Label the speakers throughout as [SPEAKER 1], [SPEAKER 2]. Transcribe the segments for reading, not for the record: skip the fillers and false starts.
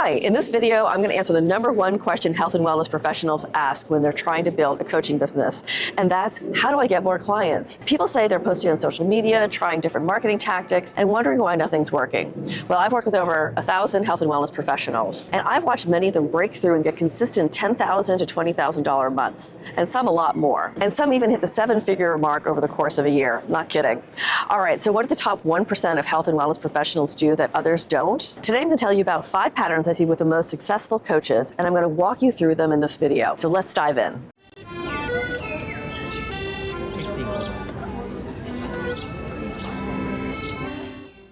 [SPEAKER 1] Hi, in this video, I'm going to answer the #1 question health and wellness professionals ask when they're trying to build a coaching business, and that's, how do I get more clients? People say they're posting on social media, trying different marketing tactics, and wondering why nothing's working. Well, I've worked with over 1,000 health and wellness professionals, and I've watched many of them break through and get consistent $10,000 to $20,000 months, and some a lot more. And some even hit the 7-figure mark over the course of a year. Not kidding. All right, so what do the top 1% of health and wellness professionals do that others don't? Today I'm going to tell you about 5 patterns I see with the most successful coaches, and I'm going to walk you through them in this video. So let's dive in.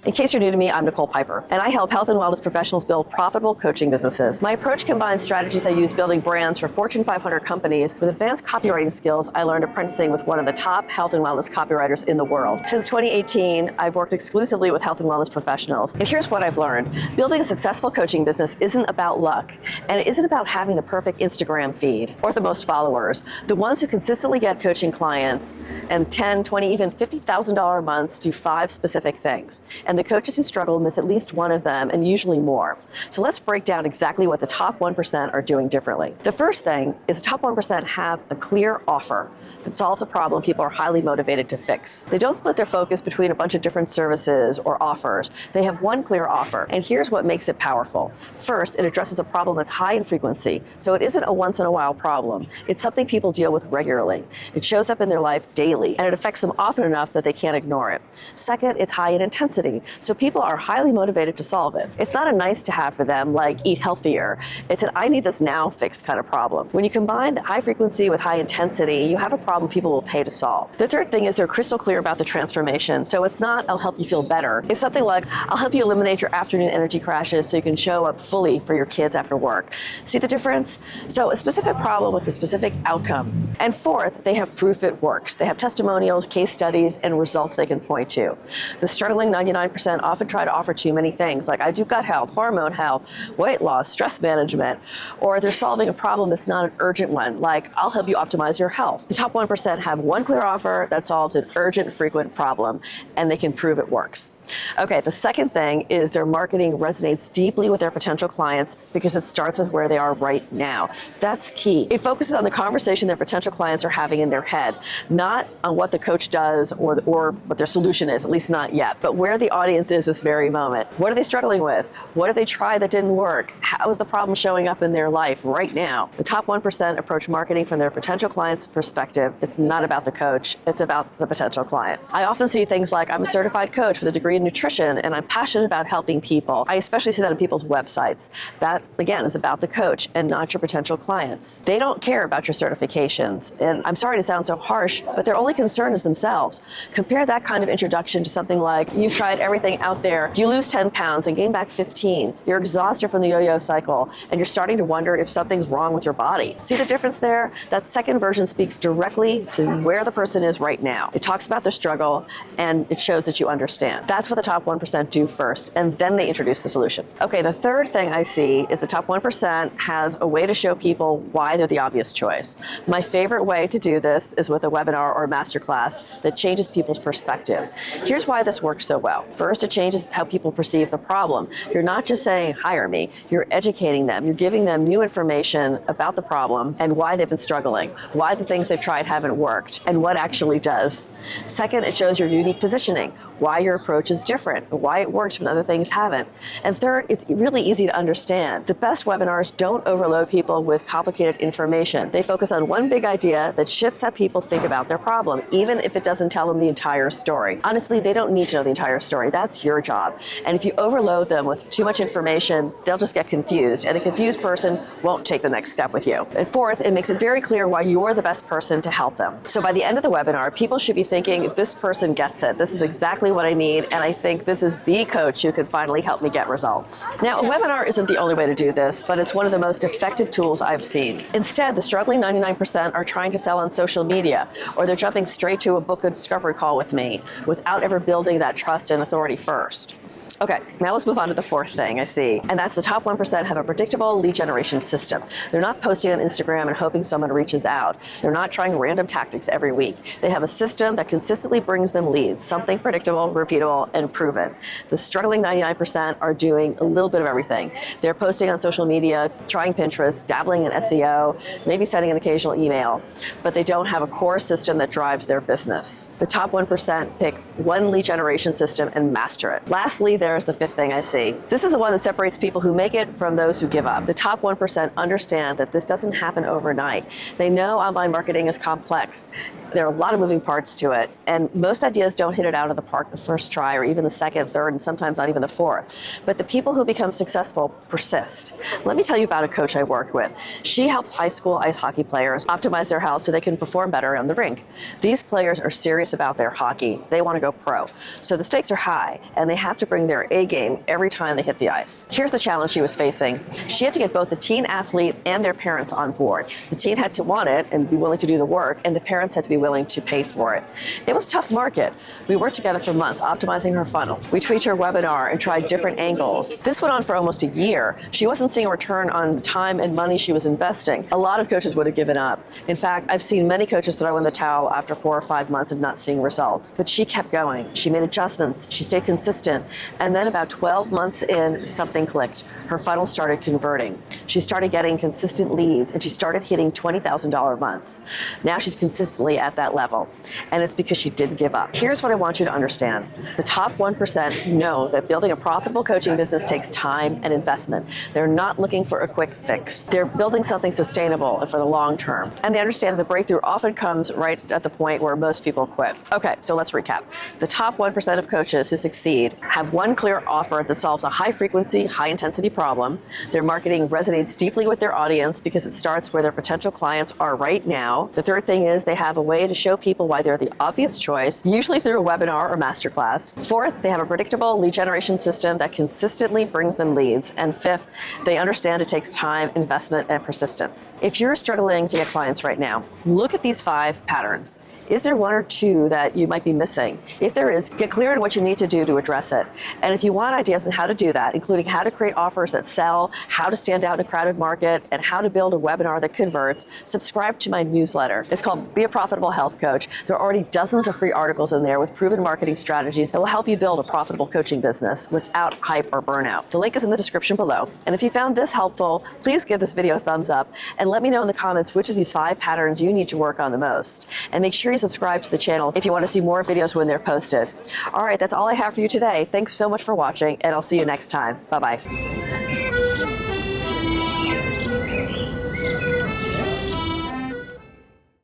[SPEAKER 1] In case you're new to me, I'm Nicole Piper, and I help health and wellness professionals build profitable coaching businesses. My approach combines strategies I use building brands for Fortune 500 companies with advanced copywriting skills I learned apprenticing with one of the top health and wellness copywriters in the world. Since 2018, I've worked exclusively with health and wellness professionals, and here's what I've learned. Building a successful coaching business isn't about luck, and it isn't about having the perfect Instagram feed or the most followers. The ones who consistently get coaching clients and 10, 20, even $50,000 months do 5 specific things. And the coaches who struggle miss at least one of them, and usually more. So let's break down exactly what the top 1% are doing differently. The first thing is the top 1% have a clear offer that solves a problem people are highly motivated to fix. They don't split their focus between a bunch of different services or offers. They have one clear offer, and here's what makes it powerful. First, it addresses a problem that's high in frequency, so it isn't a once-in-a-while problem. It's something people deal with regularly. It shows up in their life daily, and it affects them often enough that they can't ignore it. Second, it's high in intensity, so people are highly motivated to solve it. It's not a nice to have for them, like eat healthier. It's an I need this now fixed kind of problem. When you combine the high frequency with high intensity, you have a problem people will pay to solve. The third thing is they're crystal clear about the transformation. So it's not, I'll help you feel better. It's something like, I'll help you eliminate your afternoon energy crashes so you can show up fully for your kids after work. See the difference? So a specific problem with a specific outcome. And fourth, they have proof it works. They have testimonials, case studies, and results they can point to. The struggling 99% often try to offer too many things, like I do gut health, hormone health, weight loss, stress management, or they're solving a problem that's not an urgent one, like I'll help you optimize your health. The top 1% have one clear offer that solves an urgent, frequent problem, and they can prove it works. Okay, the second thing is their marketing resonates deeply with their potential clients because it starts with where they are right now. That's key. It focuses on the conversation their potential clients are having in their head, not on what the coach does or what their solution is, at least not yet, but where the audience is this very moment. What are they struggling with? What have they tried that didn't work? How is the problem showing up in their life right now? The top 1% approach marketing from their potential client's perspective. It's not about the coach, it's about the potential client. I often see things like, I'm a certified coach with a degree in nutrition and I'm passionate about helping people. I especially see that on people's websites. That, again, is about the coach and not your potential clients. They don't care about your certifications. And I'm sorry to sound so harsh, but their only concern is themselves. Compare that kind of introduction to something like, you've tried everything out there, you lose 10 pounds and gain back 15. You're exhausted from the yo-yo cycle and you're starting to wonder if something's wrong with your body. See the difference there? That second version speaks directly to where the person is right now. It talks about their struggle and it shows that you understand. That's what the top 1% do first, and then they introduce the solution. Okay, the third thing I see is the top 1% has a way to show people why they're the obvious choice. My favorite way to do this is with a webinar or a masterclass that changes people's perspective. Here's why this works so well. First, it changes how people perceive the problem. You're not just saying, hire me, you're educating them. You're giving them new information about the problem and why they've been struggling, why the things they've tried haven't worked, and what actually does. Second, it shows your unique positioning, why your approach is different, why it works when other things haven't. And third, it's really easy to understand. The best webinars don't overload people with complicated information. They focus on one big idea that shifts how people think about their problem, even if it doesn't tell them the entire story. Honestly, they don't need to know the entire story. That's your job. And if you overload them with too much information, they'll just get confused, and a confused person won't take the next step with you. And fourth, it makes it very clear why you're the best person to help them. So by the end of the webinar, people should be thinking, if this person gets it, this is exactly what I need, and I think this is the coach who could finally help me get results. Now, a webinar isn't the only way to do this, but it's one of the most effective tools I've seen. Instead, the struggling 99% are trying to sell on social media, or they're jumping straight to a book a discovery call with me without ever building that trust and authority first. Okay, now let's move on to the fourth thing I see, and that's the top 1% have a predictable lead generation system. They're not posting on Instagram and hoping someone reaches out. They're not trying random tactics every week. They have a system that consistently brings them leads, something predictable, repeatable, and proven. The struggling 99% are doing a little bit of everything. They're posting on social media, trying Pinterest, dabbling in SEO, maybe sending an occasional email, but they don't have a core system that drives their business. The top 1% pick one lead generation system and master it. Lastly, there's the fifth thing I see. This is the one that separates people who make it from those who give up. The top 1% understand that this doesn't happen overnight. They know online marketing is complex. There are a lot of moving parts to it, and most ideas don't hit it out of the park the first try, or even the second, third, and sometimes not even the fourth. But the people who become successful persist. Let me tell you about a coach I worked with. She helps high school ice hockey players optimize their health so they can perform better on the rink. These players are serious about their hockey. They want to go pro. So the stakes are high, and they have to bring their A game every time they hit the ice. Here's the challenge she was facing. She had to get both the teen athlete and their parents on board. The teen had to want it and be willing to do the work, and the parents had to be willing to pay for it. It was a tough market. We worked together for months optimizing her funnel. We tweaked her webinar and tried different angles. This went on for almost a year. She wasn't seeing a return on the time and money she was investing. A lot of coaches would have given up. In fact, I've seen many coaches throw in the towel after 4 or 5 months of not seeing results. But she kept going. She made adjustments. She stayed consistent. And then about 12 months in, something clicked. Her funnel started converting. She started getting consistent leads, and she started hitting $20,000 months. Now she's consistently at that level. And it's because she didn't give up. Here's what I want you to understand. The top 1% know that building a profitable coaching business takes time and investment. They're not looking for a quick fix. They're building something sustainable and for the long term. And they understand that the breakthrough often comes right at the point where most people quit. Okay, so let's recap. The top 1% of coaches who succeed have one clear offer that solves a high frequency, high intensity problem. Their marketing resonates deeply with their audience because it starts where their potential clients are right now. The third thing is they have a way to show people why they're the obvious choice, usually through a webinar or masterclass. Fourth, they have a predictable lead generation system that consistently brings them leads. And fifth, they understand it takes time, investment, and persistence. If you're struggling to get clients right now, look at these 5 patterns. Is there one or two that you might be missing? If there is, get clear on what you need to do to address it. And if you want ideas on how to do that, including how to create offers that sell, how to stand out in a crowded market, and how to build a webinar that converts, subscribe to my newsletter. It's called Be a Profitable Health Coach. There are already dozens of free articles in there with proven marketing strategies that will help you build a profitable coaching business without hype or burnout. The link is in the description below. And if you found this helpful, please give this video a thumbs up and let me know in the comments which of these 5 patterns you need to work on the most. And make sure you subscribe to the channel if you want to see more videos when they're posted. All right, that's all I have for you today. Thanks so much for watching, and I'll see you next time. Bye-bye.